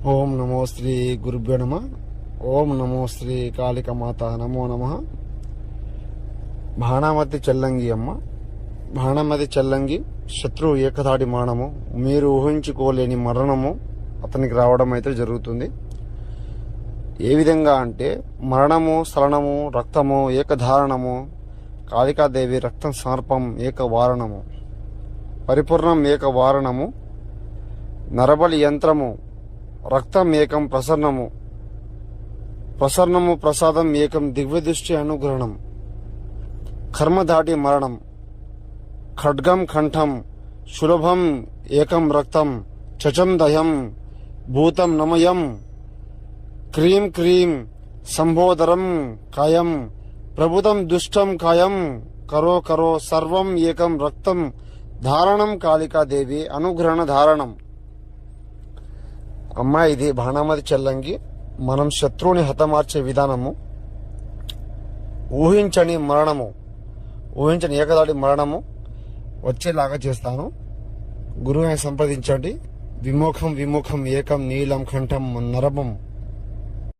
ఓం నమో శ్రీ గురుభ్యో నమ. ఓం నమో శ్రీ కాళికమాత నమో నమ. బాణామతి చెల్లంగి అమ్మ, బాణామతి చెల్లంగి శత్రువు ఏకధాడి మానము, మీరు ఊహించుకోలేని మరణము అతనికి రావడం అయితే జరుగుతుంది. ఏ విధంగా అంటే మరణము, స్థలనము, రక్తము, ఏకధారణము, కాళికాదేవి రక్తం సమర్పం ఏకవారణము, పరిపూర్ణం ఏకవారణము, నరబలి యంత్రము, రక్తం ఏకం ప్రసన్నము, ప్రసన్నము ప్రసాదం ఏకం దివ్యదృష్టి అనుగ్రహణం, కర్మధాటి మరణం, ఖడ్గం కంఠం, సులభం ఏకం రక్తం, చచందయం భూతం నమయం, క్రీం క్రీం సంబోధరం కాయం, ప్రభుతం దుష్టం కాయం, కరో కరో సర్వం ఏకం రక్తం ధారణం, కాళికాదేవి అనుగ్రహణ ధారణం. అమ్మా, ఇది బాణామతి చెల్లంగి. మనం శత్రువుని హతమార్చే విధానము, ఊహించని మరణము, ఊహించని ఏకదాడి మరణము వచ్చేలాగా చేస్తాను. గురువుని సంప్రదించండి. విముఖం విముఖం ఏకం నీలం కంఠం నరమం